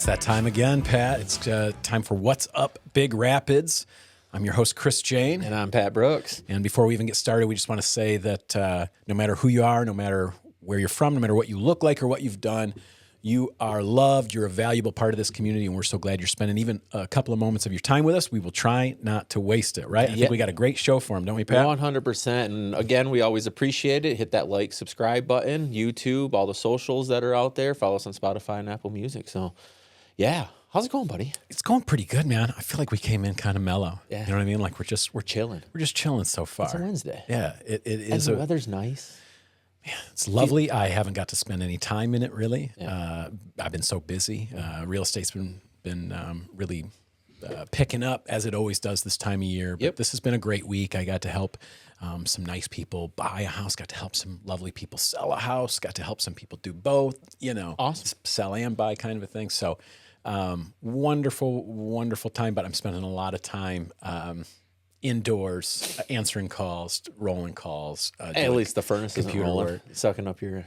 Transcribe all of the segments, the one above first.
It's that time again, Pat. It's time for What's Up Big Rapids. I'm your host, Chris Jane. And I'm Pat Brooks. And before we even get started, we just want to say that no matter who you are, no matter where you're from, no matter what you look like or what you've done, you are loved. You're a valuable part of this community, and we're so glad you're spending even a couple of moments of your time with us. We will try not to waste it, right? I think we got a great show for them, don't we, Pat? 100%. And again, we always appreciate it. Hit that like, subscribe button, YouTube, all the socials that are out there. Follow us on Spotify and Apple Music. So, yeah. How's it going, buddy? It's going pretty good, man. I feel like we came in kind of mellow. Yeah. You know what I mean? Like we're chilling. We're just chilling so far. It's a Wednesday. Yeah, it is. And the weather's nice. Yeah, it's lovely. I haven't got to spend any time in it, really. Yeah. I've been so busy. Real estate's been really picking up, as it always does this time of year. But This has been a great week. I got to help some nice people buy a house, got to help some lovely people sell a house, got to help some people do both, Awesome. Sell and buy kind of a thing. So wonderful, wonderful time. But I'm spending a lot of time indoors, answering calls, rolling calls. At least the furnace isn't rolling, work. sucking up your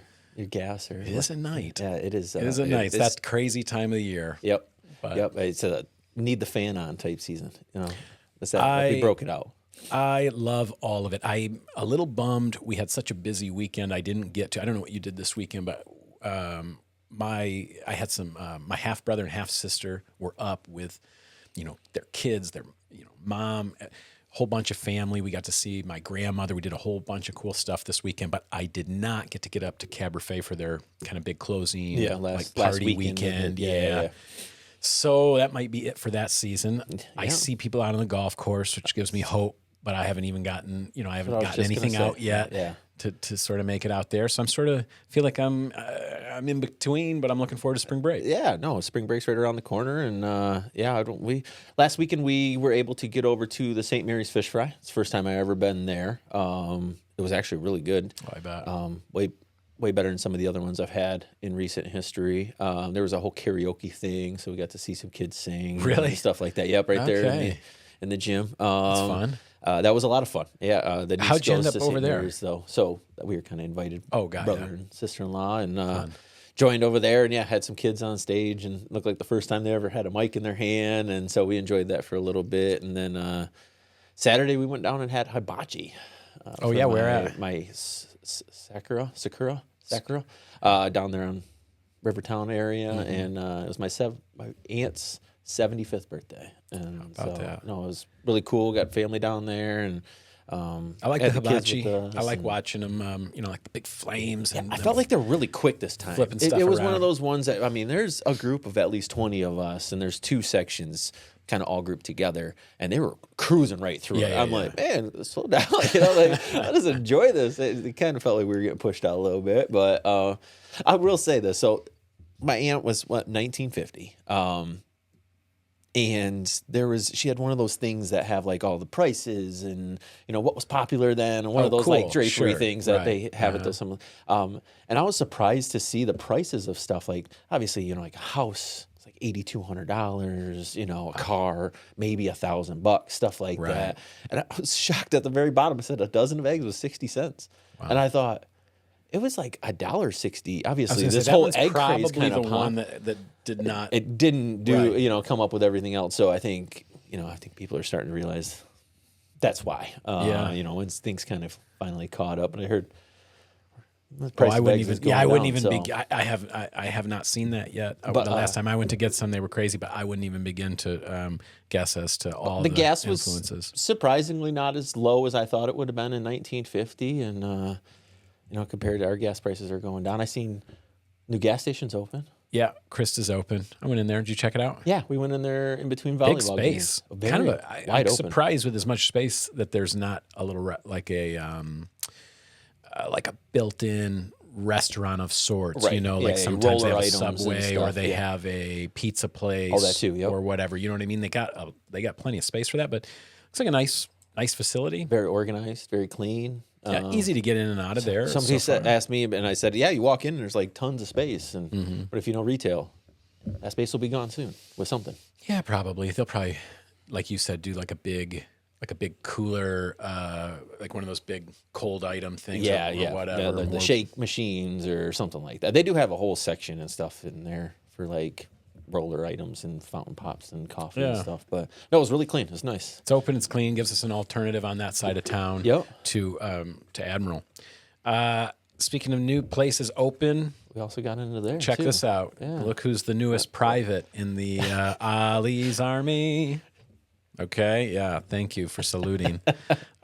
gas. Or It is a night. Yeah, it is. It is a night. It's that crazy time of the year. Yep. But Yep. It's a need the fan on type season. That's that. We broke it out. I love all of it. I'm a little bummed. We had such a busy weekend. I didn't get to. I don't know what you did this weekend, but I had some. My half brother and half sister were up with, their kids, their mom. Whole bunch of family. We got to see my grandmother. We did a whole bunch of cool stuff this weekend, but I did not get up to Cabernet for their kind of big closing, last party weekend. Yeah. So that might be it for that season. Yeah. I see people out on the golf course, which gives me hope, but I haven't even gotten, I haven't gotten anything out yet to sort of make it out there. So I'm sort of feel like I'm in between, but I'm looking forward to spring break. Yeah, no, spring break's right around the corner, and last weekend we were able to get over to the St. Mary's Fish Fry. It's the first time I ever been there. It was actually really good. Oh, I bet. Way better than some of the other ones I've had in recent history. There was a whole karaoke thing, so we got to see some kids sing, really, and stuff like that. Yep, right there in the gym. That's fun. That was a lot of fun. Yeah. How'd you end up over there? Mary's, though? So we were kind of invited. Oh, God, brother and sister-in-law, and joined over there, and had some kids on stage, and looked like the first time they ever had a mic in their hand, and so we enjoyed that for a little bit, and then Saturday we went down and had hibachi. Where at? My Sakura down there on Rivertown area, and it was my aunt's 75th birthday, and it was really cool. Got family down there, and I like the hibachi. I like watching them, like the big flames. And I felt like they're really quick this time. Flipping stuff It was around. one of those ones that, there's a group of at least 20 of us, and there's two sections kind of all grouped together, and they were cruising right through it. I'm like, man, slow down. I just enjoy this. It kind of felt like we were getting pushed out a little bit, but I will say this. So my aunt was, 1950. And she had one of those things that have like all the prices and, what was popular then, and one of those like drapery things that they have at those. And I was surprised to see the prices of stuff. Like, obviously, like a house, it's like $8,200, a car, maybe $1,000, stuff like that. And I was shocked at the very bottom. It said a dozen of eggs was 60 cents. Wow. And I thought, it was like $1.60. Obviously, this whole egg craze kind of the one that did not. It didn't do come up with everything else. So I think people are starting to realize that's why. Once things kind of finally caught up, and I heard the price of eggs is going down. I wouldn't even begin. I have not seen that yet. But the last time I went to get some, they were crazy. But I wouldn't even begin to guess as to all the gas influences. Was surprisingly not as low as I thought it would have been in 1950, and. Compared to our gas prices are going down. I seen new gas stations open. Yeah, Krist is open. I went in there. Did you check it out? Yeah, we went in there in between volleyball games. Big space. Kind of I'm surprised with as much space that there's not a little like a built-in restaurant of sorts. Right. Sometimes they have a Subway or they have a pizza place. Oh, that too. Yep. Or whatever. You know what I mean? They got plenty of space for that, but it's like a nice facility. Very organized, very clean. Yeah, easy to get in and out of there. Somebody asked me, and I said, "Yeah, you walk in, and there's like tons of space, and but if you don't retail, that space will be gone soon with something." Yeah, probably. They'll probably, like you said, do like a big cooler, like one of those big cold item things. Or whatever. The shake machines or something like that. They do have a whole section and stuff in there for like roller items and fountain pops and coffee and stuff. But no, it was really clean. It was nice. It's open. It's clean. Gives us an alternative on that side of town. To Admiral. Speaking of new places open, we also got into there. Check this out. Yeah. Look who's the newest private in the Ollie's army. Okay. Yeah. Thank you for saluting.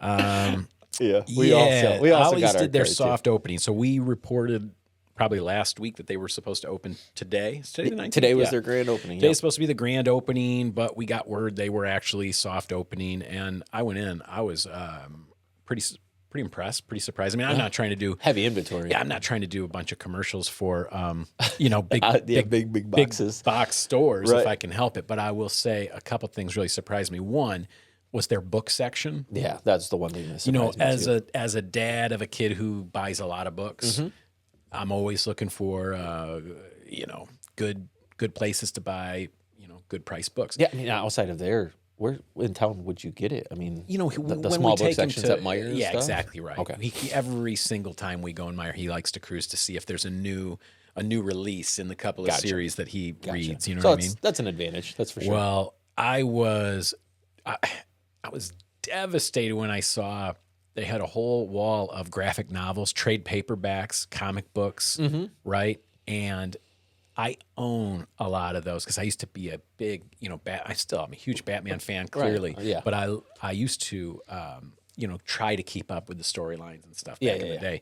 We also Ollie's did their soft opening. So we reported probably last week that they were supposed to open today. Is today the 19th? Today was their grand opening. Today's supposed to be the grand opening, but we got word they were actually soft opening, and I went in. I was pretty impressed, pretty surprised. I mean, I'm not trying to do heavy inventory. Yeah, I'm not trying to do a bunch of commercials for big boxes, big box stores if I can help it. But I will say a couple things really surprised me. One was their book section. Yeah, that's the one thing that surprised me as a dad of a kid who buys a lot of books, I'm always looking for good places to buy good price books. Yeah, I mean, outside of there, where in town would you get it? I mean, the when small we book sections at Meijer. Yeah, stuff? Exactly right. Okay. Every single time we go in Meijer, he likes to cruise to see if there's a new release in the couple of series that he reads. You know what I mean? That's an advantage. That's for sure. Well, I was devastated when I saw they had a whole wall of graphic novels, trade paperbacks, comic books, right? And I own a lot of those because I used to be a big, I'm a huge Batman fan, clearly. Right. Yeah. But I used to, try to keep up with the storylines and stuff back in the day.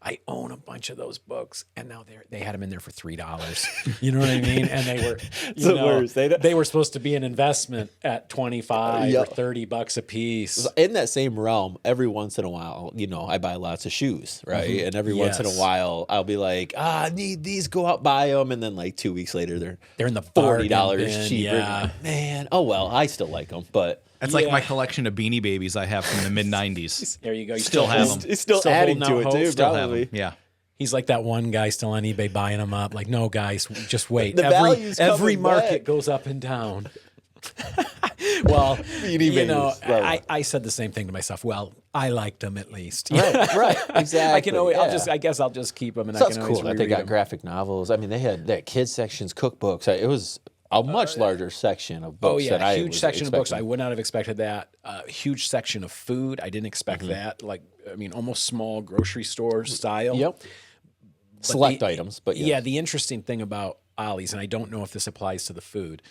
I own a bunch of those books, and now they had them in there for $3. You know what I mean? And they were they were supposed to be an investment at $25 or $30 a piece. In that same realm, every once in a while, I buy lots of shoes, right? And every once in a while, I'll be like, I need these. Go out buy them, and then like 2 weeks later, they're in the $40 cheaper. Yeah. Man, oh well, I still like them, but. That's like my collection of Beanie Babies I have from the mid-'90s. There you go. You still have them. He's still adding to it, too, probably. Yeah. He's like that one guy still on eBay buying them up. Like, no, guys, just wait. Every market goes up and down. Well, I said the same thing to myself. Well, I liked them at least. Right, exactly. I guess I'll just keep them. And so that's cool that they got graphic novels. I mean, they had kids sections, cookbooks. It was a much larger section of books. Huge section of books. I would not have expected that. Huge section of food. I didn't expect that. Almost small grocery store style. Yep. But select items, but the interesting thing about Ollie's, and I don't know if this applies to the food,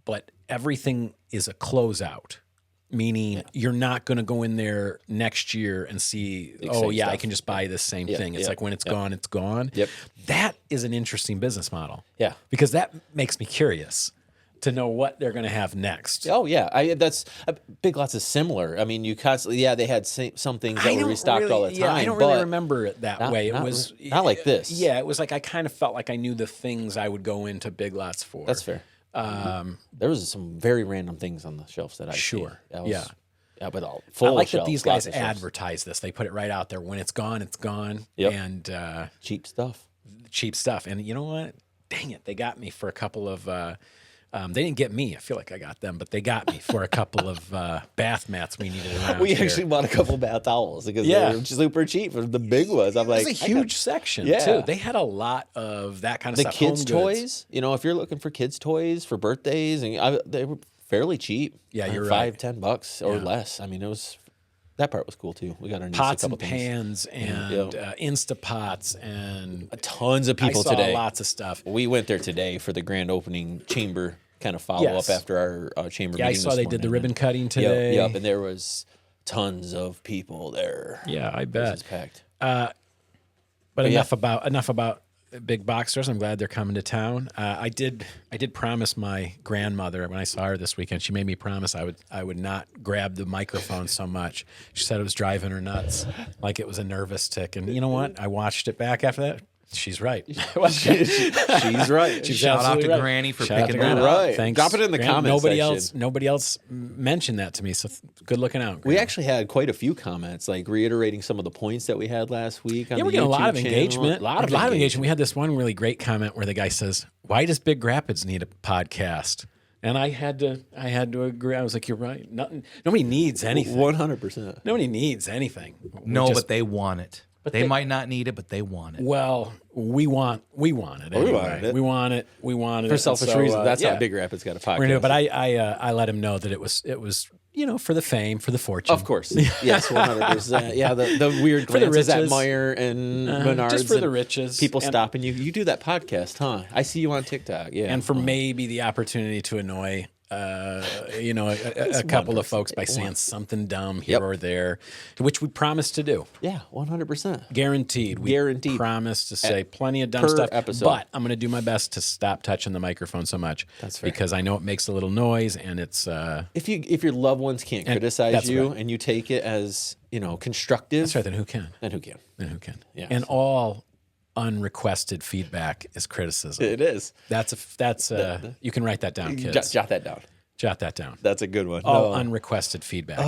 but everything is a closeout. Meaning you're not going to go in there next year and see, I can just buy this same thing. It's like when it's gone, it's gone. Yep. That is an interesting business model. Yeah. Because that makes me curious to know what they're going to have next. Oh, yeah. Big Lots is similar. I mean, you constantly, they had some things that were restocked all the time. I don't really remember it that way. It was not like this. Yeah, it was like I kind of felt like I knew the things I would go into Big Lots for. That's fair. There was some very random things on the shelves that I but all full. I like shelves, that these guys advertise this. They put it right out there. When it's gone, it's gone. Yep. And cheap stuff. And you know what? Dang it, they got me for a couple of. They didn't get me. I feel like I got them, but they got me for a couple of bath mats we needed around We here. actually bought a couple bath towels because they were super cheap. The big ones. I'm like, it's a huge section too. They had a lot of that kind of stuff. The kids' toys. If you're looking for kids' toys for birthdays, and they were fairly cheap. Yeah, you're right. $5-10 or less. I mean, that part was cool too. We got our pots and pans and Instapots and tons of people I saw today. Lots of stuff. We went there today for the grand opening chamber kind of follow up after our chamber meeting. I saw they did the ribbon cutting today. Yep, and there was tons of people there. Yeah, I bet. It was packed. But enough about big box stores. I'm glad they're coming to town. I did promise my grandmother when I saw her this weekend. She made me promise I would not grab the microphone so much. She said it was driving her nuts, like it was a nervous tick. And you know what? I watched it back after that. She's right. She's right. Shout out to Granny for picking that up. Right. Thanks. Drop it in the comments section. Nobody else mentioned that to me, so good looking out. Granny. We actually had quite a few comments, like reiterating some of the points that we had last week. On we get a lot of engagement. A lot of engagement. We had this one really great comment where the guy says, "Why does Big Rapids need a podcast?" And I had to agree. I was like, "You're right. Nobody needs anything. 100%. Nobody needs anything. But they want it. They might not need it, but they want it. Well, we want it. Anyway. We wanted it. We wanted it. For selfish reasons. That's how Big Rapids got a podcast. We're gonna do it, but I let him know that it was for the fame, for the fortune. Of course. Yes, 100%. Yeah, the weird glances at Meyer and Menards. Just for the riches. People stopping you. You do that podcast, huh? I see you on TikTok. Yeah. And for maybe the opportunity to annoy a couple of folks by saying something dumb here or there, which we promised to do. Yeah, 100%. Guaranteed. We promised to say plenty of dumb per stuff. episode. But I'm going to do my best to stop touching the microphone so much. That's fair. Because I know it makes a little noise, and it's if your loved ones can't criticize you and you take it as constructive. That's right. Then who can? Then who can? Yeah. And all unrequested feedback is criticism. It is. That's you can write that down, kids. Jot that down. Jot that down. That's a good one. All unrequested feedback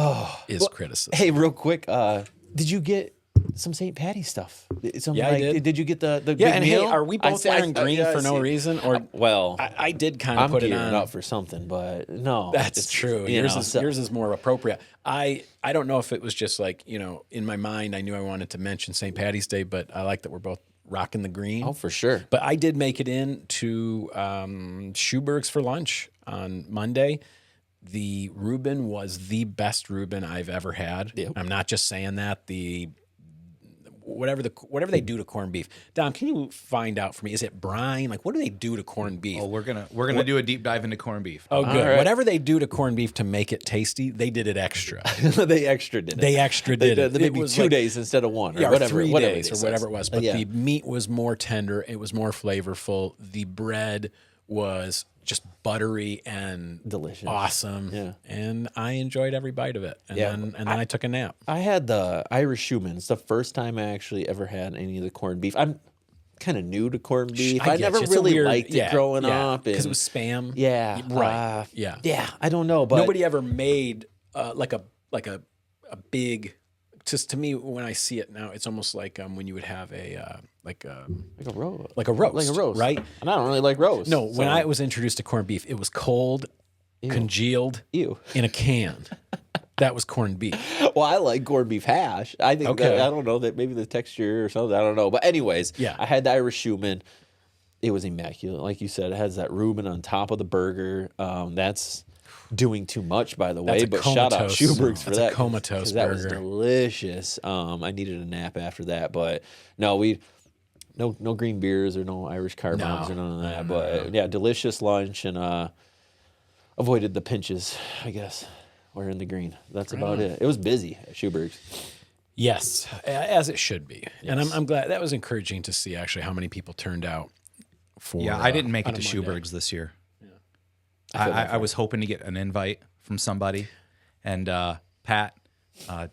is criticism. Hey, real quick, did you get some St. Patty stuff? I did. Did you get the big and meal? Hey, are we both wearing green for no reason? Or I did kind of put it on. up for something, but no, that's true. Yours is more appropriate. I don't know if it was just like in my mind I knew I wanted to mention St. Patty's Day, but I like that we're both rocking the green. Oh, for sure. But I did make it in to Schuberg's for lunch on Monday. The Reuben was the best Reuben I've ever had. Yep. I'm not just saying that. Whatever they do to corned beef. Dom, can you find out for me? Is it brine? Like, what do they do to corned beef? Oh, we're gonna do a deep dive into corned beef. Oh, good. Right. Whatever they do to corned beef to make it tasty, they did it extra. They extra did it. They extra did it. Maybe 2 days instead of 1, or whatever. 3 days, or whatever it was. But Yeah. the meat was more tender. It was more flavorful. The bread was just buttery and delicious, awesome. Yeah, and I enjoyed every bite of it. And then I took a nap. I had the Irish Schumann's, the first time I actually ever had any of the corned beef. I'm kind of new to corned beef. I never really liked it growing up because it was Spam. Yeah, right. Yeah. I don't know, but nobody ever made like a big. Just to me, when I see it now, it's almost like when you would have a roast, right? And I don't really like roast. No, when I was introduced to corned beef, it was cold, congealed, in a can. That was corned beef. Well, I like corned beef hash. I think that, I don't know, that maybe the texture or something. I don't know, but anyways, I had the Irish Schumann. It was immaculate, like you said. It has that Reuben on top of the burger. That's doing too much, by the way, but shout out Schuberg's for that. Comatose that burger. was delicious. I needed a nap after that, but no green beers or no Irish car bombs or none of that. But yeah, delicious lunch, and avoided the pinches, I guess. We're in the green. That's about it. It was busy at Schuberg's. Yes, as it should be. Yes. And I'm glad. That was encouraging to see actually how many people turned out for. Yeah, I didn't make it to Schuberg's this year. I was hoping to get an invite from somebody, and Pat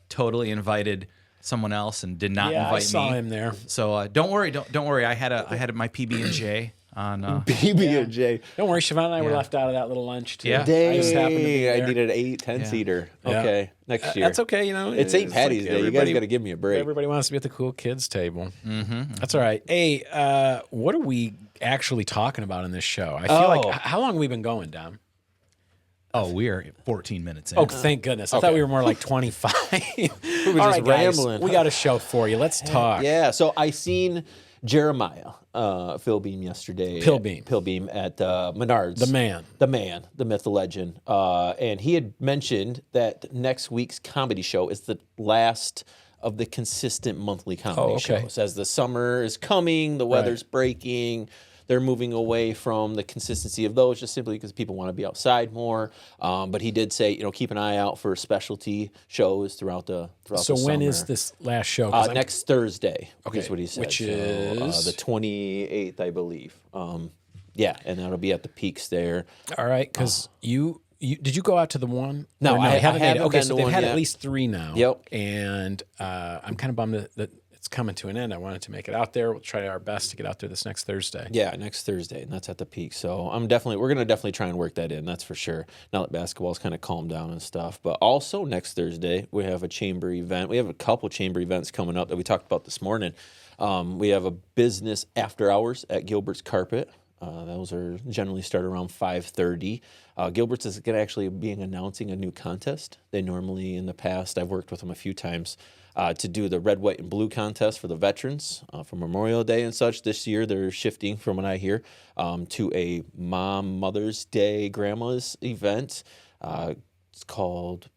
totally invited someone else and did not invite me. I saw him there. So don't worry, don't worry. I had my PB&J on PB&J. Don't worry, Siobhan and I were left out of that little lunch too. Yeah. Dang, I just happened to be there. I needed an 8-10 seater. Okay, next year. That's okay, It's St. Patty's Day. You guys got to give me a break. Everybody wants to be at the cool kids table. That's all right. Hey, what are we actually talking about in this show? I feel like, how long have we been going, Dom? Oh, we are 14 minutes in. Oh, thank goodness. I thought we were more like 25. We were just rambling. Guys, we got a show for you. Let's talk. Yeah, so I seen Jeremiah Philbeam yesterday. Philbeam at Menards. The man, the myth, the legend. And he had mentioned that next week's comedy show is the last of the consistent monthly comedy shows. As the summer is coming, the weather's breaking, they're moving away from the consistency of those just simply because people want to be outside more. But he did say, keep an eye out for specialty shows throughout the summer. So when is this last show? Next Thursday is what he said. Which is? The 28th, I believe. Yeah, and that'll be at the Peaks there. All right, because did you go out to the one? No, I haven't made it. Okay, so they've had at least 3 now. Yep. And I'm kind of bummed that it's coming to an end. I wanted to make it out there. We'll try our best to get out there this next Thursday. Yeah, next Thursday, and that's at the Peak. So we're gonna definitely try and work that in. That's for sure. Now that basketball's kind of calmed down and stuff. But also next Thursday we have a chamber event. We have a couple chamber events coming up that we talked about this morning. We have a business after hours at Gilbert's Carpet. Those are generally start around 5:30. Gilbert's is going to actually be announcing a new contest. They normally, in the past, I've worked with them a few times to do the red, white, and blue contest for the veterans for Memorial Day and such. This year, they're shifting, from what I hear, to a Mother's Day, Grandma's event. It's called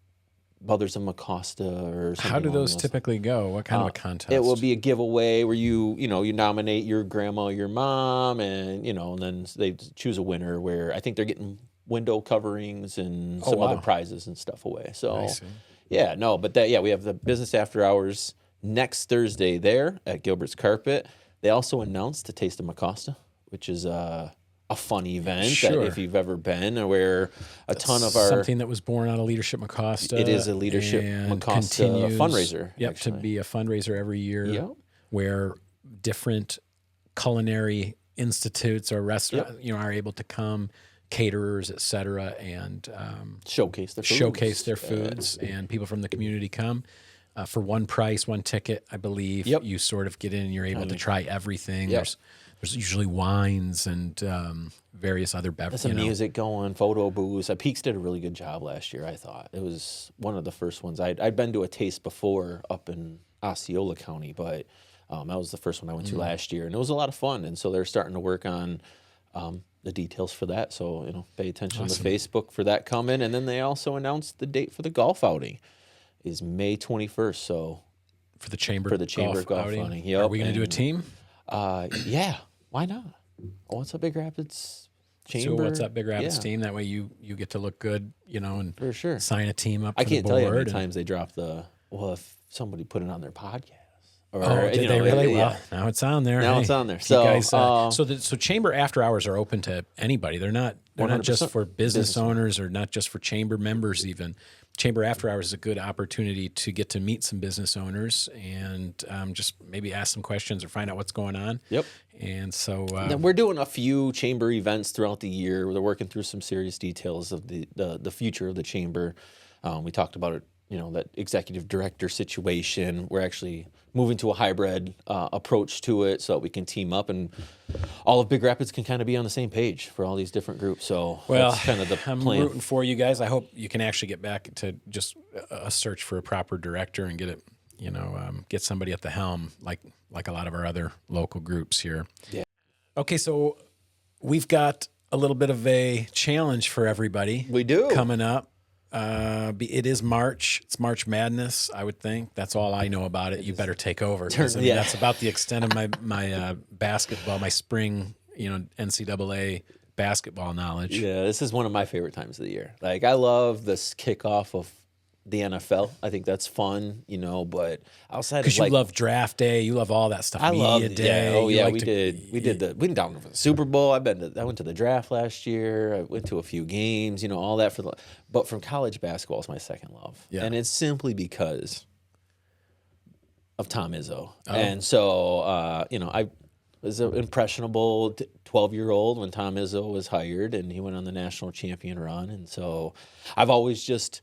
Mothers of Mecosta or something. How do those typically go? What kind of a contest? It will be a giveaway where you nominate your grandma or your mom, and and then they choose a winner where I think they're getting window coverings and some other prizes and stuff away. So yeah, no, but we have the business after hours next Thursday there at Gilbert's Carpet. They also announced the Taste of Mecosta, which is a fun event that if you've ever been, where a ton of our... Something that was born out of Leadership Mecosta. It is a Leadership Mecosta fundraiser. Yep, to be a fundraiser every year where different culinary institutes or restaurants are able to come, caterers, et cetera, and showcase their foods. And people from the community come. For one price, one ticket, I believe, you sort of get in and you're able to try everything. There's usually wines and various other beverages. There's some music going, photo booths. Peaks did a really good job last year, I thought. It was one of the first ones. I'd been to a taste before up in Osceola County, but that was the first one I went to last year. And it was a lot of fun. And so they're starting to work on the details for that. So, pay attention to Facebook for that coming. And then they also announced the date for the golf outing is May 21st. So for the chamber golf outing. Yep. Are we going to do a team? Yeah. Why not? What's up, Big Rapids Chamber? So what's up, Big Rapids team? That way you get to look good, and for sure sign a team up. I can't tell you how many times they drop if somebody put it on their podcast. Or, did they really? Well, now it's on there. Now it's on there. So, guys, so chamber after hours are open to anybody. They're not just for business owners or not just for chamber members even. Chamber after hours is a good opportunity to get to meet some business owners and just maybe ask some questions or find out what's going on. Yep. And so we're doing a few chamber events throughout the year. They're working through some serious details of the future of the chamber. We talked about it, that executive director situation. We're actually moving to a hybrid approach to it so that we can team up and all of Big Rapids can kind of be on the same page for all these different groups. So that's kind of the plan. I'm rooting for you guys. I hope you can actually get back to just a search for a proper director and get it, get somebody at the helm like a lot of our other local groups here. Yeah. Okay, so we've got a little bit of a challenge for everybody. We do. Coming up. It is March. It's March Madness, I would think. That's all I know about it. You better take over. That's about the extent of my basketball, my spring, NCAA basketball knowledge. Yeah, this is one of my favorite times of the year. Like, I love this kickoff of the NFL. I think that's fun, but outside of because you love draft day, you love all that stuff. I love day. Oh yeah, we went down for the Super Bowl. I went to the draft last year. I went to a few games, all that but from college basketball is my second love. Yeah. And it's simply because of Tom Izzo. Oh. And so I was an impressionable 12-year-old when Tom Izzo was hired and he went on the national champion run. And so I've always just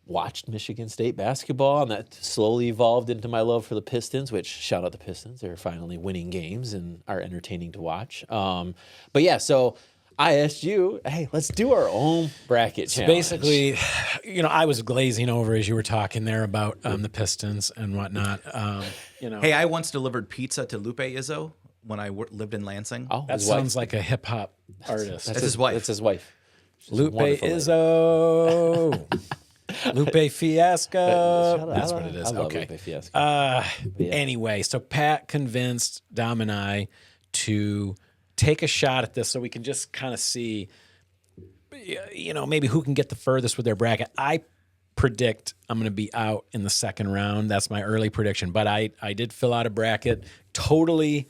watched Michigan State basketball, and that slowly evolved into my love for the Pistons, which, shout out the Pistons, they're finally winning games and are entertaining to watch. But yeah, so I asked you, hey, let's do our own bracket challenge. Basically, I was glazing over as you were talking there about the Pistons and whatnot. Hey, I once delivered pizza to Lupe Izzo when I lived in Lansing. Oh, that sounds like a hip hop artist. That's his wife. That's his wife. Lupe Izzo. Lupe Fiasco. That's what it is. I love Lupe Fiasco. Anyway, so Pat convinced Dom and I to take a shot at this so we can just kind of see, maybe who can get the furthest with their bracket. I predict I'm going to be out in the second round. That's my early prediction. But I did fill out a bracket totally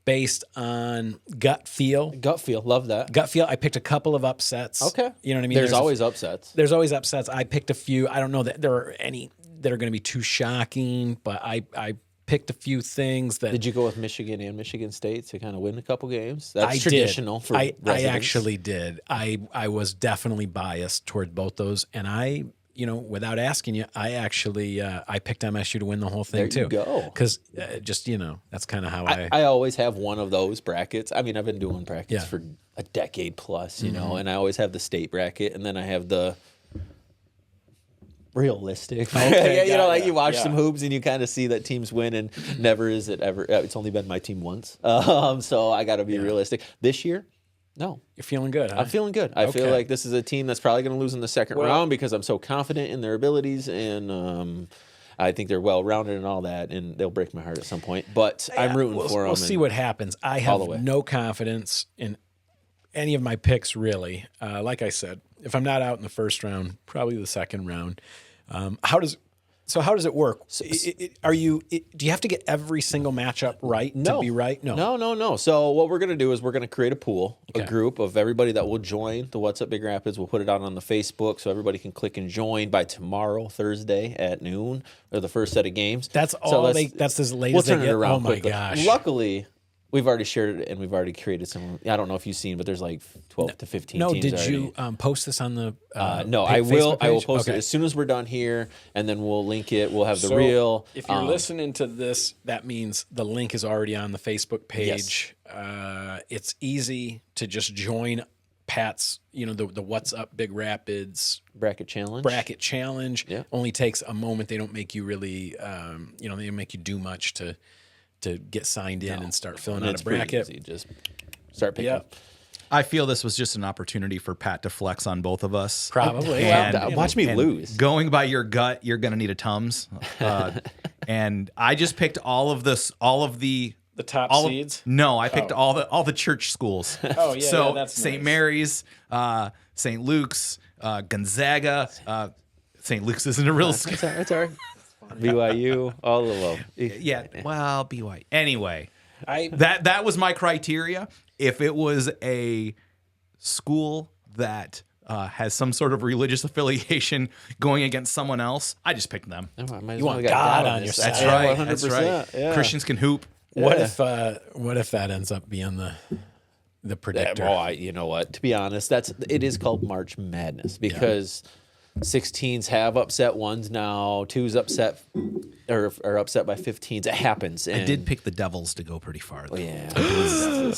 based on gut feel. Gut feel. Love that. Gut feel. I picked a couple of upsets. Okay. You know what I mean? There's always upsets. There's always upsets. I picked a few. I don't know that there are any that are going to be too shocking, but I picked a few things that... Did you go with Michigan and Michigan State to kind of win a couple games? That's traditional for residents. I actually did. I was definitely biased toward both those, and I without asking you, I actually I picked MSU to win the whole thing too. There you go. Because just that's kind of how I always have one of those brackets. I mean, I've been doing brackets for a decade plus, and I always have the state bracket, and then I have the realistic. Okay, you watch some hoops and you kind of see that teams win, and never is it ever. It's only been my team once, so I got to be realistic. This year, no. You're feeling good, huh? I'm feeling good. I feel like this is a team that's probably going to lose in the second round because I'm so confident in their abilities, and I think they're well-rounded and all that, and they'll break my heart at some point. But I'm rooting for them. We'll see what happens. I have no confidence in any of my picks, really. Like I said, if I'm not out in the first round, probably the second round. How does it work? Do you have to get every single matchup right to be right? No. So what we're going to do is we're going to create a pool, a group of everybody that will join the What's Up Big Rapids. We'll put it out on the Facebook so everybody can click and join by tomorrow, Thursday at noon, or the first set of games. That's all. That's as late as they get. It around quickly. Gosh! Luckily, we've already shared it and we've already created some. I don't know if you've seen, but there's like 12 to 15 teams. No, did already. you post this on the? No, I will. I will post it as soon as we're done here, and then we'll link it. We'll have the reel. If you're listening to this, that means the link is already on the Facebook page. Yes. It's easy to just join Pat's. The What's Up Big Rapids bracket challenge. Yeah. Only takes a moment. They don't make you really. They don't make you do much to get signed in and start filling out a bracket. Easy. Just start picking up. I feel this was just an opportunity for Pat to flex on both of us. Probably. Watch me lose. Going by your gut, you're going to need a Tums. And I just picked all of the top seeds. No, I picked all the church schools. Oh yeah. So that's St. nice. Mary's, St. Luke's, Gonzaga. St. Luke's isn't a real school. That's all right. BYU, all the love. Yeah, well, BYU. Anyway, that was my criteria. If it was a school that has some sort of religious affiliation going against someone else, I just picked them. You want God on your side. That's right. 100%. That's right. Yeah. Christians can hoop. What if that ends up being the predictor? You know what? To be honest, it is called March Madness because 16s have upset ones now. 2s upset or are upset by 15s. It happens. I did pick the Devils to go pretty far, though.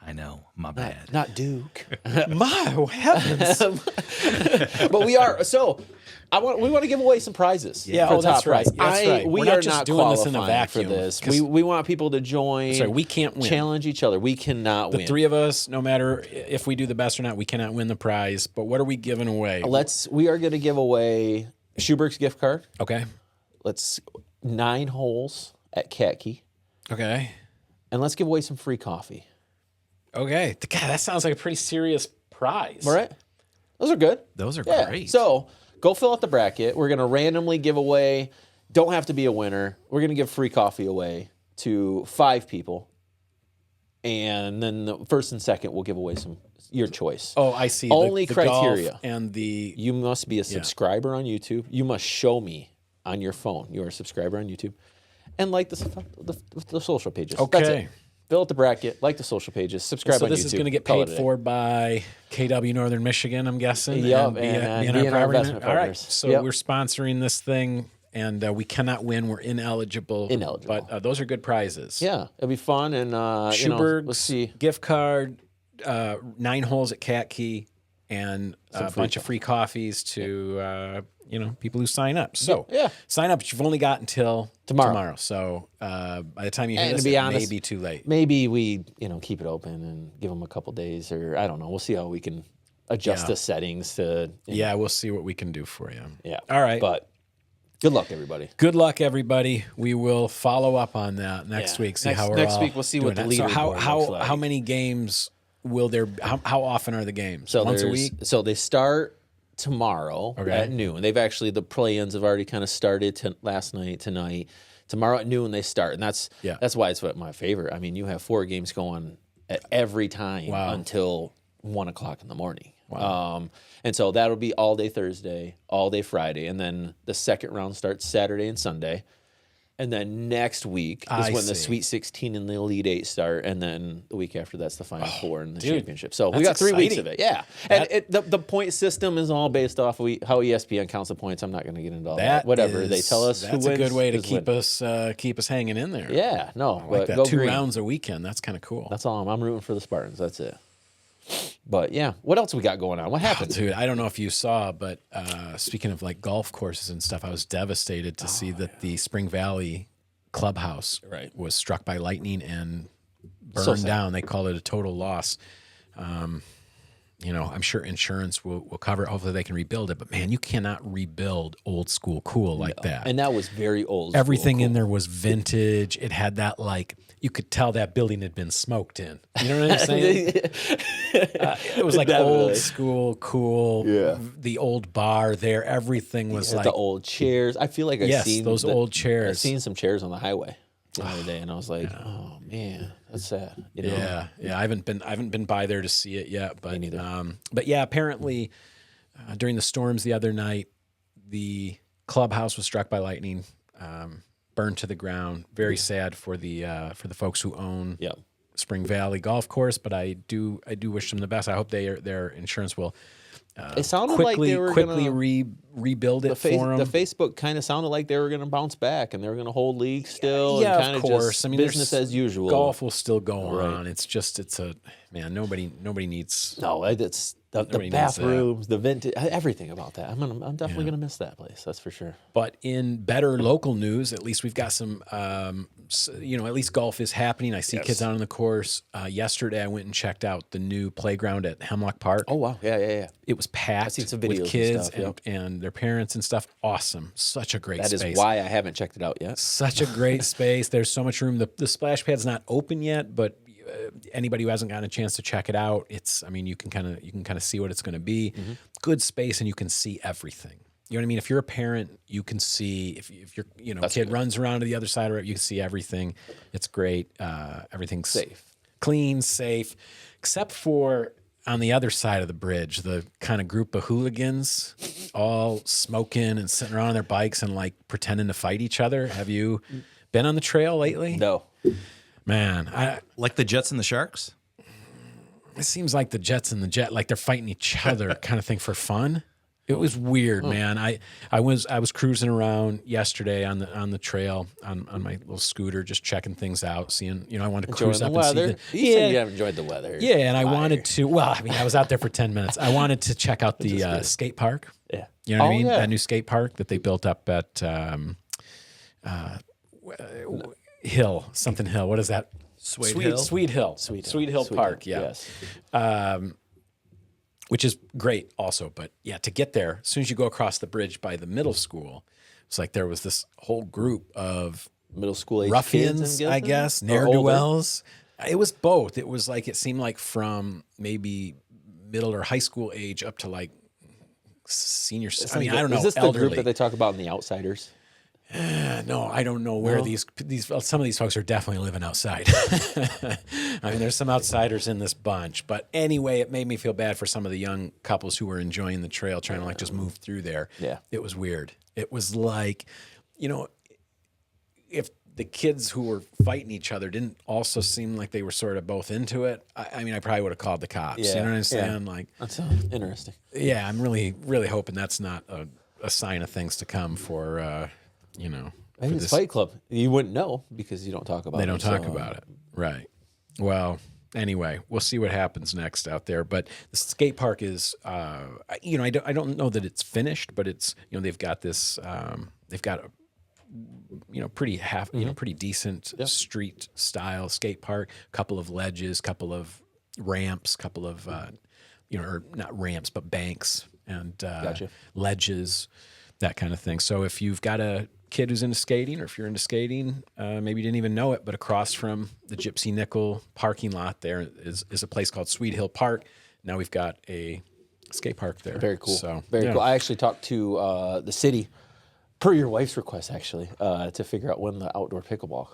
I know. My bad. Not Duke. My heavens. But we are. So we want to give away some prizes. Yeah, that's right. That's right. We We're are not just doing this in a vacuum for this. We want people to join. Sorry, we can't win. Challenge each other. We cannot win. The three of us, no matter if we do the best or not, we cannot win the prize. But what are we giving away? We are going to give away Schuberg's gift card. Okay. 9 holes at Cat Key. Okay. And let's give away some free coffee. Okay. God, that sounds like a pretty serious prize. All right. Those are good. Those are great. So go fill out the bracket. We're going to randomly give away, don't have to be a winner. We're going to give free coffee away to 5 people. And then the first and second, we'll give away your choice. Oh, I see. Only the criteria. Golf and you must be a subscriber on YouTube. You must show me on your phone you're a subscriber on YouTube. And like the social pages. Okay. That's it. Fill out the bracket, like the social pages, subscribe on YouTube. So this is going to get paid for by KW Northern Michigan, I'm guessing. Yep, and BNR Investment Partners. All right, so we're sponsoring this thing, and we cannot win. We're ineligible. But those are good prizes. Yeah, it'll be fun. And Schuberg's let's see. Gift card, 9 holes at Cat Key, and a bunch of free coffees to people who sign up. So sign up. But you've only got until tomorrow. So by the time you hear this, it may be too late. Maybe we keep it open and give them a couple days, or I don't know. We'll see how we can adjust the settings to. We'll see what we can do for you. Yeah. All right. But good luck, everybody. Good luck, everybody. We will follow up on that next week. See how we're next week. We'll see what the leaderboard looks like. How many games will there? How often are the games? So once a week. So they start tomorrow at noon. They've actually, the play-ins have already kind of started last night, tonight. Tomorrow at noon they start, and that's why it's my favorite. I mean, you have 4 games going at every time until 1 o'clock in the morning. Wow. And so that'll be all day Thursday, all day Friday, and then the second round starts Saturday and Sunday. And then next week is when the Sweet 16 and the Elite 8 start, and then the week after that's the Final Four and the championship. So we got 3 weeks of it. Yeah, and the point system is all based off of how ESPN counts the points. I'm not going to get into all that. Whatever they tell us, that's who a good way to keep win. us hanging in there. Yeah, no, I like that. 2 rounds a weekend. That's kind of cool. That's all. I'm rooting for the Spartans. That's it. But yeah, what else we got going on? What happened? Dude, I don't know if you saw, but speaking of like golf courses and stuff, I was devastated to see that the Spring Valley clubhouse was struck by lightning and burned down. They called it a total loss. You know, I'm sure insurance will cover it. Hopefully they can rebuild it. But man, you cannot rebuild old school cool like that. And that was very old. Everything in there was vintage. It had that, like, you could tell that building had been smoked in. You know what I'm saying? It was like old school cool. Yeah. The old bar there. Everything was like the old chairs. I feel like I've seen those old chairs. I've seen some chairs on the highway the other day, and I was like, oh man, that's sad. You know? Yeah. I haven't been by there to see it yet, but but yeah, apparently during the storms the other night, the clubhouse was struck by lightning, burned to the ground. Very sad for the folks who own Spring Valley Golf Course, but I do wish them the best. I hope their insurance will. It sounded quickly, like they were quickly rebuild it for them. The Facebook kind of sounded like they were going to bounce back and they were going to hold leagues still. Yeah, and of course. I mean, business as usual. Golf will still go on. It's a man. Nobody needs. No, it's the bathrooms, the vintage, everything about that. I'm definitely going to miss that place. That's for sure. But in better local news, at least we've got some. At least golf is happening. I see kids out on the course. Yesterday, I went and checked out the new playground at Hemlock Park. Oh wow, yeah. It was packed. I've seen some videos with kids and, and their parents and stuff. Awesome, such a great space. That is why I haven't checked it out yet. Such a great space. There's so much room. The splash pad's not open yet, but anybody who hasn't gotten a chance to check it out, you can kind of see what it's going to be. Mm-hmm. Good space, and you can see everything. You know what I mean? If you're a parent, you can see if your kid runs around to the other side of it, you can see everything. It's great. Everything's safe, clean, safe, except for on the other side of the bridge, the kind of group of hooligans all smoking and sitting around on their bikes and like pretending to fight each other. Have you been on the trail lately? No. Man, like the Jets and the Sharks? It seems like the Jets and the Jet, like they're fighting each other kind of thing for fun. It was weird, man. I was cruising around yesterday on the trail on my little scooter, just checking things out, seeing. I wanted to cruise up and see. You said you haven't enjoyed the weather. Yeah, and I wanted to. Well, I mean, I was out there for 10 minutes. I wanted to check out the skate park. Yeah, you know what I mean. That new skate park that they built up at Hill. What is that? Suede Hill Park. Yeah. Yes. Which is great also. But yeah, to get there, as soon as you go across the bridge by the middle school, it's like there was this whole group of middle school age ruffians, I guess, ne'er-do-wells. It was both. It was like, it seemed like from maybe middle or high school age up to like senior. I don't know. Is this elderly. The group that they talk about in The Outsiders? No, I don't know where these some of these folks are definitely living outside. I mean, there's some outsiders in this bunch, but anyway, it made me feel bad for some of the young couples who were enjoying the trail, trying to like just move through there. Yeah, it was weird. It was like, if the kids who were fighting each other didn't also seem like they were sort of both into it, I mean, I probably would have called the cops. Yeah, you know what I'm saying? Yeah. Like, that's interesting. Yeah, I'm really, really hoping that's not a sign of things to come for. Maybe it's Fight Club. You wouldn't know because you don't talk about it. They don't talk about it. Right. Well, anyway, we'll see what happens next out there. But the skate park is, I don't know that it's finished, but it's, they've got this, they've got a, pretty decent street style skate park, couple of ledges, couple of ramps, couple of, or not ramps, but banks and ledges, that kind of thing. So if you've got a kid who's into skating, or if you're into skating, maybe you didn't even know it, but across from the Gypsy Nickel parking lot there is a place called Suede Hill Park. Now we've got a skate park there. Very cool. So, Very cool. I actually talked to the city, per your wife's request, actually, to figure out when the outdoor pickleball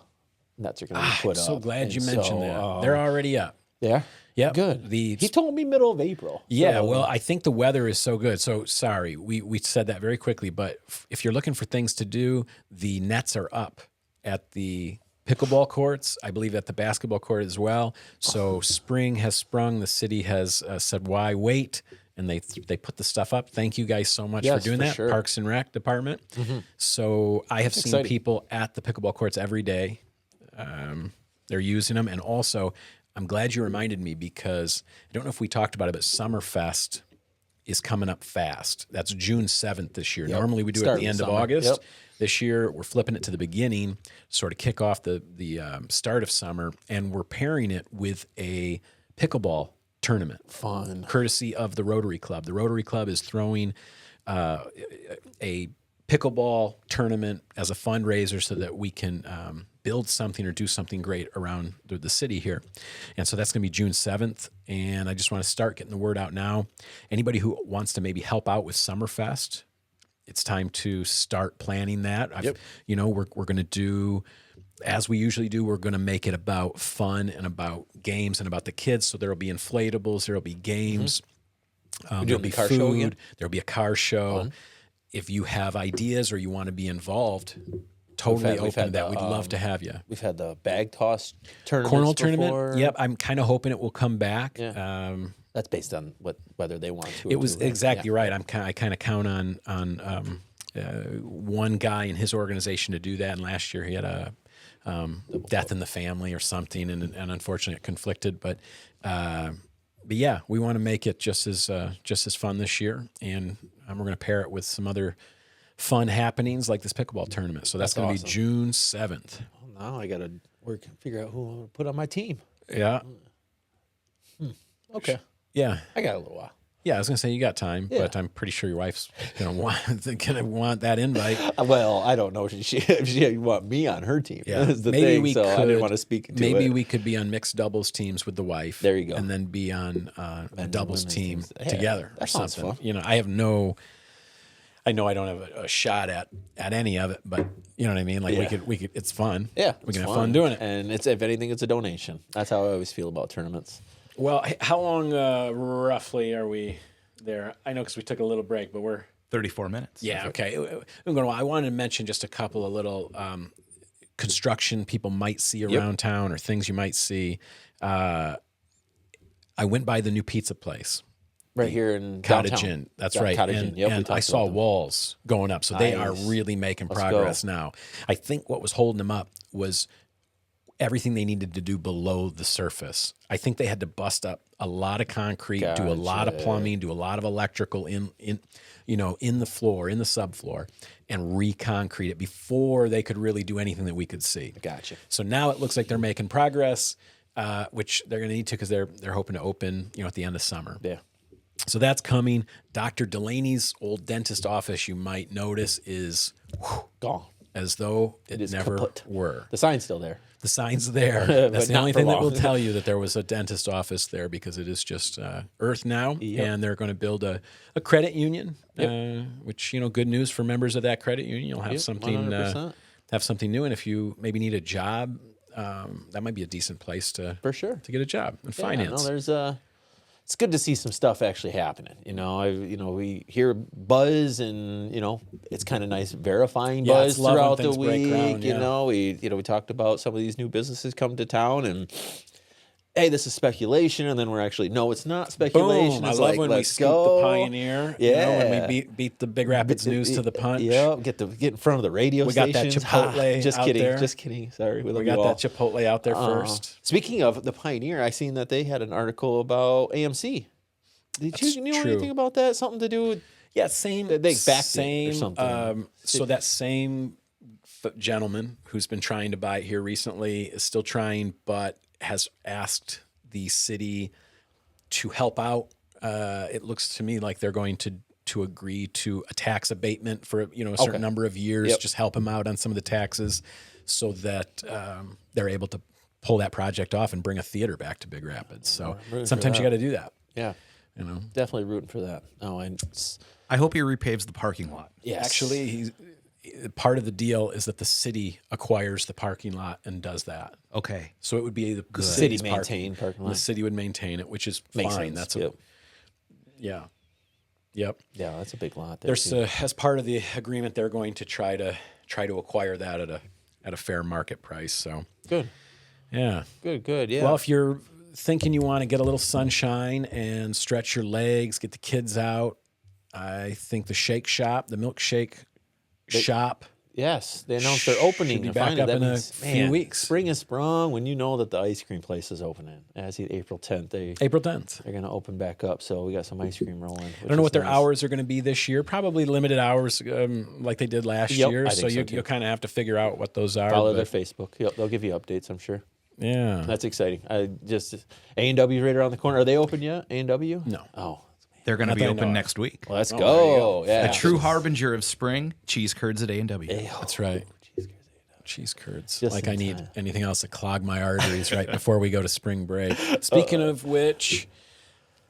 nets are going to be put up. So glad you mentioned that. They're already up. Yeah? Yeah. Good. He told me middle of April. Yeah, well, I think the weather is so good. So sorry, we said that very quickly, but if you're looking for things to do, the nets are up at the pickleball courts, I believe at the basketball court as well. So spring has sprung. The city has said, why wait? And they put the stuff up. Thank you guys so much for doing that, sure. Parks and Rec Department. So I have seen people at the pickleball courts every day. They're using them. And also, I'm glad you reminded me because I don't know if we talked about it, but Summerfest is coming up fast. That's June 7th this year. Normally we do it at the end of August. This year we're flipping it to the beginning, sort of kick off the start of summer, and we're pairing it with a pickleball tournament. Fun. Courtesy of the Rotary Club. The Rotary Club is throwing a pickleball tournament as a fundraiser so that we can build something or do something great around the city here. And so that's going to be June 7th. And I just want to start getting the word out now. Anybody who wants to maybe help out with Summerfest, it's time to start planning that. You know, we're going to do, as we usually do, we're going to make it about fun and about games and about the kids. So there'll be inflatables, there'll be games, there'll be food, there'll be a car show. Fun. If you have ideas or you want to be involved, totally open to that. We'd love to have you. We've had the bag toss tournament. Cornhole tournament. Yep. I'm kind of hoping it will come back. Yeah. That's based on whether they want to. It was exactly right. I kind of count on one guy in his organization to do that. And last year he had a death in the family or something, and unfortunately it conflicted. But yeah, we want to make it just as fun this year, and we're going to pair it with some other fun happenings like this pickleball tournament. So that's going to be June 7th. Well, now I got to figure out who I want to put on my team. Yeah. Okay. Yeah. I got a little while. Yeah, I was going to say you got time, but I'm pretty sure your wife's going to want that invite. Well, I don't know if she want me on her team. Yeah. That's the maybe thing, we so could, I didn't want to speak to maybe it. we could be on mixed doubles teams with the wife. There you go. And then be on a doubles team together or something. Fun. You know, I know I don't have a shot at any of it, but you know what I mean? Like we could it's fun. Yeah. We can have fun doing it. And if anything, it's a donation. That's how I always feel about tournaments. Well, how long roughly are we there? I know because we took a little break, but we're 34 minutes. Yeah, okay. I wanted to mention just a couple of little construction people might see around town or things you might see. I went by the new pizza place. Right here in Cottage Inn. That's right. Cottage Inn. Yep, and I saw walls going up, so they are really making progress now. I think what was holding them up was everything they needed to do below the surface. I think they had to bust up a lot of concrete, do a lot of plumbing, do a lot of electrical in the floor, in the subfloor, and re-concrete it before they could really do anything that we could see. Gotcha. So now it looks like they're making progress, which they're going to need to because they're hoping to open at the end of summer. Yeah. So that's coming. Dr. Delaney's old dentist office, you might notice, is gone. As though it never kaput. Were. The sign's still there. The sign's there. That's the only thing that will tell you that there was a dentist office there because it is just Earth now. Yep. And they're going to build a credit union, which, good news for members of that credit union. You'll have something new. And if you maybe need a job, that might be a decent place to get a job in finance. No, there's it's good to see some stuff actually happening. We hear buzz, and it's kind of nice verifying buzz throughout the week. We talked about some of these new businesses come to town, and hey, this is speculation, and then we're actually no, it's not speculation. Boom. It's I love when we scoop the Pioneer. Yeah, when we beat the Big Rapids News to the punch. Yeah, get in front of the radio stations. We got that Chipotle just out kidding, there. Just kidding. Sorry, we got that Chipotle out there first. Speaking of the Pioneer, I seen that they had an article about AMC. Did you know anything about that? Something to do with same. They backed it or something. So that same gentleman who's been trying to buy it here recently is still trying, but has asked the city to help out. It looks to me like they're going to agree to a tax abatement for a certain number of years. Just help them out on some of the taxes, so that they're able to pull that project off and bring a theater back to Big Rapids. So sometimes you got to do that. Yeah, definitely rooting for that. I hope he repaves the parking lot. Yes. Actually, part of the deal is that the city acquires the parking lot and does that. Okay. So it would be the city city's maintain parking lot. The city would maintain it, which is Makes fine. sense. That's Yep. Yeah, that's a big lot. There's as part of the agreement, they're going to try to acquire that at a fair market price. So good. Yeah. Good. Yeah. Well, if you're thinking you want to get a little sunshine and stretch your legs, get the kids out, I think the Shake Shop, the Milkshake Shop. Yes, they announced they're opening. Should be back up in a few weeks. Spring is sprung when you know that the ice cream place is opening. As April 10th, April 10th. They're going to open back up. So we got some ice cream rolling. I don't know what their hours are going to be this year. Probably limited hours like they did last year. So you'll kind of have to figure out what those are. Follow their Facebook. Yep, they'll give you updates, I'm sure. Yeah. That's exciting. A&W right around the corner. Are they open yet, A&W? No. Oh. They're going to be open next week. Well, let's go. Yeah. A true harbinger of spring, cheese curds at A&W. That's right. Cheese curds. Just like I need anything else to clog my arteries right before we go to spring break. Speaking of which,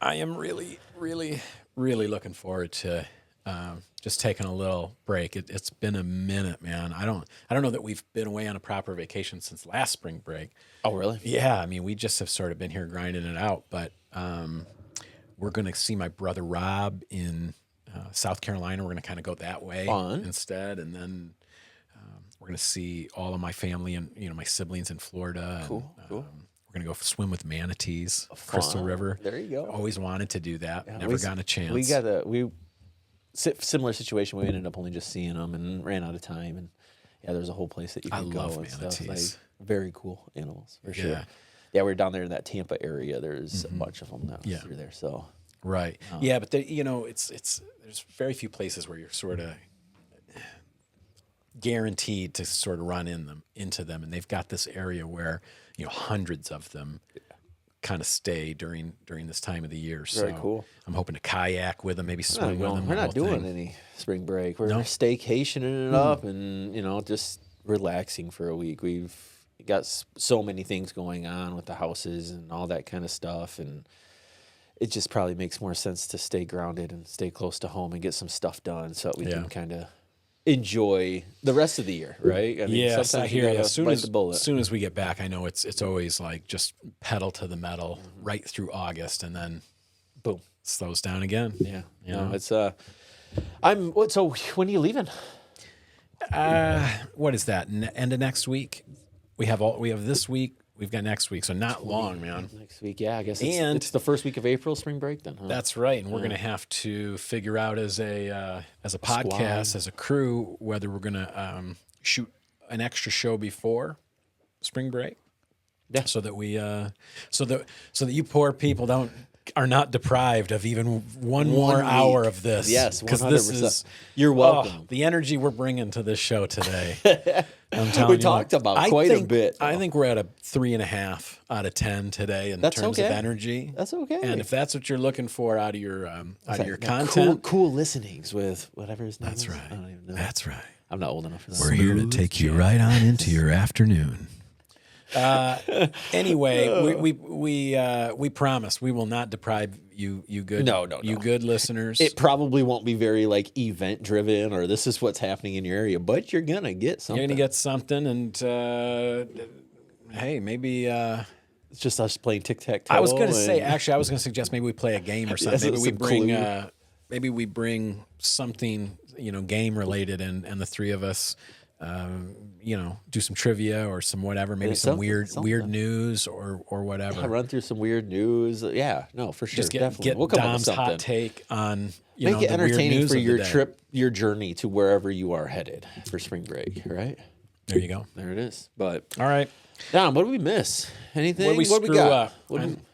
I am really, really, really looking forward to just taking a little break. It's been a minute, man. I don't know that we've been away on a proper vacation since last spring break. Oh, really? Yeah. I mean, we just have sort of been here grinding it out, but we're going to see my brother Rob in South Carolina. We're going to kind of go that way instead, and then we're going to see all of my family and my siblings in Florida. Cool. We're going to go swim with manatees, Crystal River. There you go. Always wanted to do that. Never gotten a chance. We similar situation. We ended up only just seeing them and ran out of time. And there's a whole place that you can go. I love and manatees. Stuff. Like, very cool animals for sure. Yeah, we're down there in that Tampa area. There's a bunch of them through there. So right. But it's there's very few places where you're sort of guaranteed to sort of run into them, and they've got this area where hundreds of them kind of stay during this time of the year. So very cool. I'm hoping to kayak with them, maybe swim with them. We're not doing any spring break. We're staycationing it up and just relaxing for a week. We've got so many things going on with the houses and all that kind of stuff, and it just probably makes more sense to stay grounded and stay close to home and get some stuff done so that we can kind of enjoy the rest of the year, right? I mean, yes, I hear you. As soon as we get back, I know it's always like just pedal to the metal right through August, and then boom, slows down again. Yeah, it's so when are you leaving? What is that? End of next week? We have this week. We've got next week, so not long, man. Next week, I guess it's the first week of April, spring break then, huh? That's right, and we're going to have to figure out as a podcast, as a crew, whether we're going to shoot an extra show before spring break, so that we so that you poor people are not deprived of even one more hour of this. Yes, 'cause this is you're welcome. The energy we're bringing to this show today. I'm telling we you, talked about quite a bit. I think we're at a 3.5 out of 10 today in terms of energy. That's okay. And if that's what you're looking for out of your content, cool listenings with whatever his name is. That's right. I don't even know. That's right. I'm not old enough for that. We're here to take you right on into your afternoon. Anyway, we promise we will not deprive you good good listeners. It probably won't be very event driven or this is what's happening in your area, but you're gonna get something. You're gonna get something, and hey, maybe it's just us playing tic-tac-toe. I was gonna suggest maybe we play a game or something. Maybe we bring something game related, and the three of us. Do some trivia or some whatever, maybe some weird news or whatever. Yeah, run through some weird news. Yeah, no, for sure. Just definitely. Get we'll come Dom's up with hot take on make it entertaining for your trip, your journey to wherever you are headed for spring break. Right there, you go. There it is. But all right, Dom, what did we miss? Anything? What did we screw up?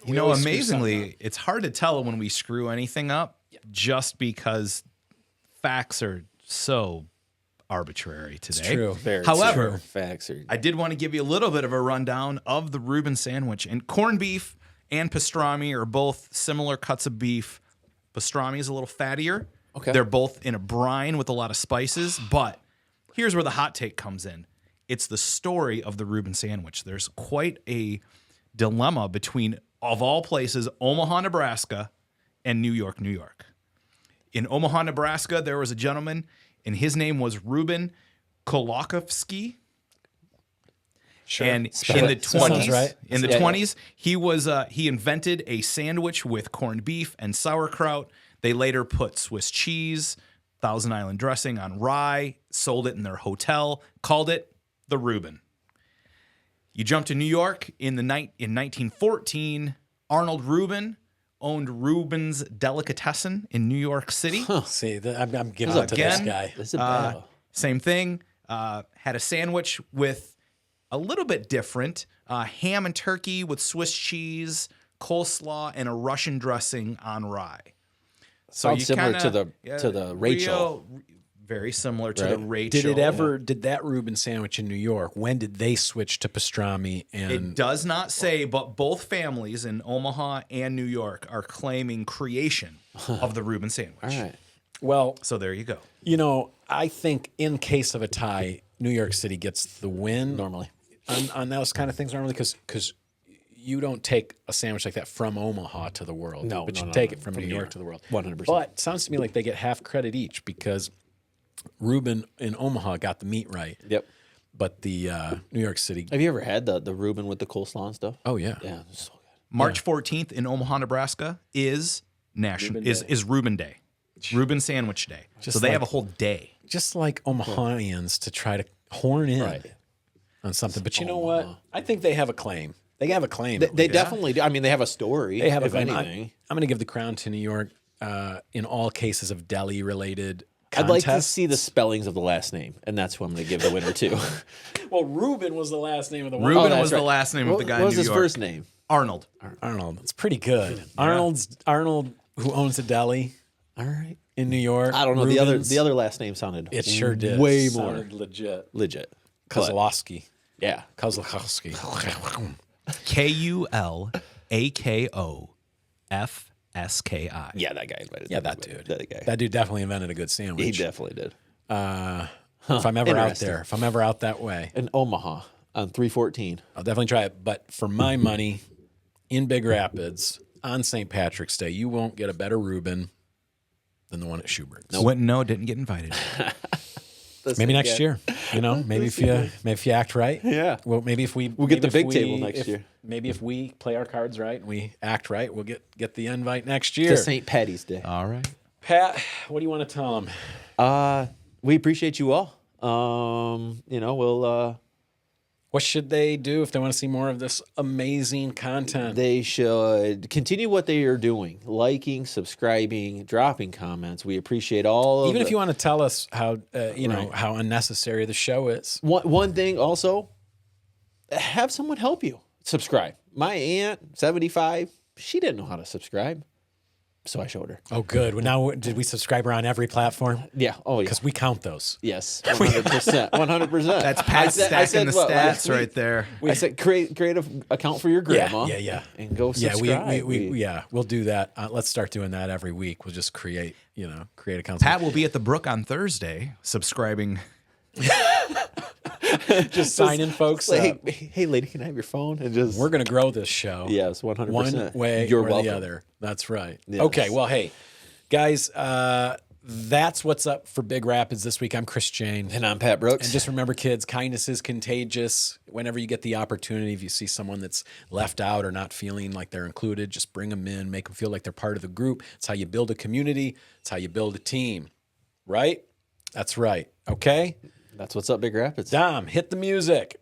Amazingly, it's hard to tell when we screw anything up, just because facts are so arbitrary today. It's true. However, facts are... I did want to give you a little bit of a rundown of the Reuben sandwich. And corned beef and pastrami are both similar cuts of beef. Pastrami is a little fattier. Okay. They're both in a brine with a lot of spices. But here's where the hot take comes in. It's the story of the Reuben sandwich. There's quite a dilemma between, of all places, Omaha, Nebraska, and New York, New York. In Omaha, Nebraska, there was a gentleman, and his name was Reuben Kolokovsky. Sure. And in the 20s, he invented a sandwich with corned beef and sauerkraut. They later put Swiss cheese, Thousand Island dressing on rye, sold it in their hotel, called it the Reuben. You jump to New York in 1914. Arnold Reuben owned Reuben's Delicatessen in New York City. See, I'm giving up to this guy. This is a battle. Same thing. Had a sandwich with a little bit different ham and turkey with Swiss cheese, coleslaw, and a Russian dressing on rye. So Sounds similar to the Rachel. Very similar to the Rachel. Did that Reuben sandwich in New York, when did they switch to pastrami? And It does not say, but both families in Omaha and New York are claiming creation of the Reuben sandwich. All right. well, So there you go. you know, I think in case of a tie, New York City gets the win Normally. on those kind of things normally because you don't take a sandwich like that from Omaha to the world. No, but no, you no, take no, it from from New New York York. to the world. 100%. But sounds to me like they get half credit each because Reuben in Omaha got the meat right. Yep. But the New York City. Have you ever had the Reuben with the coleslaw and stuff? Oh yeah. Yeah, it's so good. March 14th in Omaha, Nebraska is Reuben Day. Reuben Sandwich Day. Just So they like- have a whole day. Just like Omahanians to try to horn in Right. on something. But you know what? I think they have a claim. They have a claim. They definitely do. I mean, they have a story. They have if a claim. anything. I'm going to give the crown to New York in all cases of deli-related I'd like to contests. see the spellings of the last name, and that's who I'm going to give the winner to. Well, Reuben was the last name of the one. Reuben that's was the right. last name of the guy in What was New his York. first name? Arnold. Arnold. It's pretty good. Arnold, who owns a deli All right. in New York. I don't know. Reuben's. The other last name sounded It sure did. way Sounded more legit. legit. Kozlowski. Yeah. Kozlowski. KULAKOFSKI. Yeah, that guy invited. Yeah, that dude. That guy. That dude definitely invented a good sandwich. He definitely did. If I'm ever out Interesting. there, if I'm ever out that way, In Omaha on 314. I'll definitely try it. But for my money, in Big Rapids on St. Patrick's Day, you won't get a better Reuben than the one at Schubert's. No, didn't get invited. Maybe next year. You know, maybe if you act right. Yeah. Well, maybe if we We'll get the maybe if big table next year. Maybe if we play our cards right and we act right, we'll get the invite next To year. St. Patty's Day. All right. Pat, what do you want to tell them? We appreciate you all. We'll What should they do if they want to see more of this amazing content? they should continue what they are doing, liking, subscribing, dropping comments. We appreciate all of Even if the- you want to tell us how how unnecessary the show is. One thing also, have someone help you subscribe. My aunt, 75, she didn't know how to subscribe, so I showed her. Oh, good. Well, now, did we subscribe her on every platform? Yeah. Oh, yeah. Because we count those. Yes. 100%. 100%. That's Pat stacking the stats right there. I said create an account for your grandma. Yeah. And go Yeah, subscribe. we'll do that. Let's start doing that every week. We'll just create accounts. Pat will be at the Brook on Thursday subscribing. just signing folks up. Hey, lady, can I have your phone? And just We're going to grow this show. Yes, 100%. One way You're or welcome. the other. That's right. Yes. Okay, well, hey, guys, that's what's up for Big Rapids this week. I'm Chris Jane. And I'm Pat Brooks. And just remember, kids, kindness is contagious. Whenever you get the opportunity, if you see someone that's left out or not feeling like they're included, just bring them in, make them feel like they're part of the group. It's how you build a community. It's how you build a team. Right? That's right. Okay? That's what's up, Big Rapids. Dom, hit the music.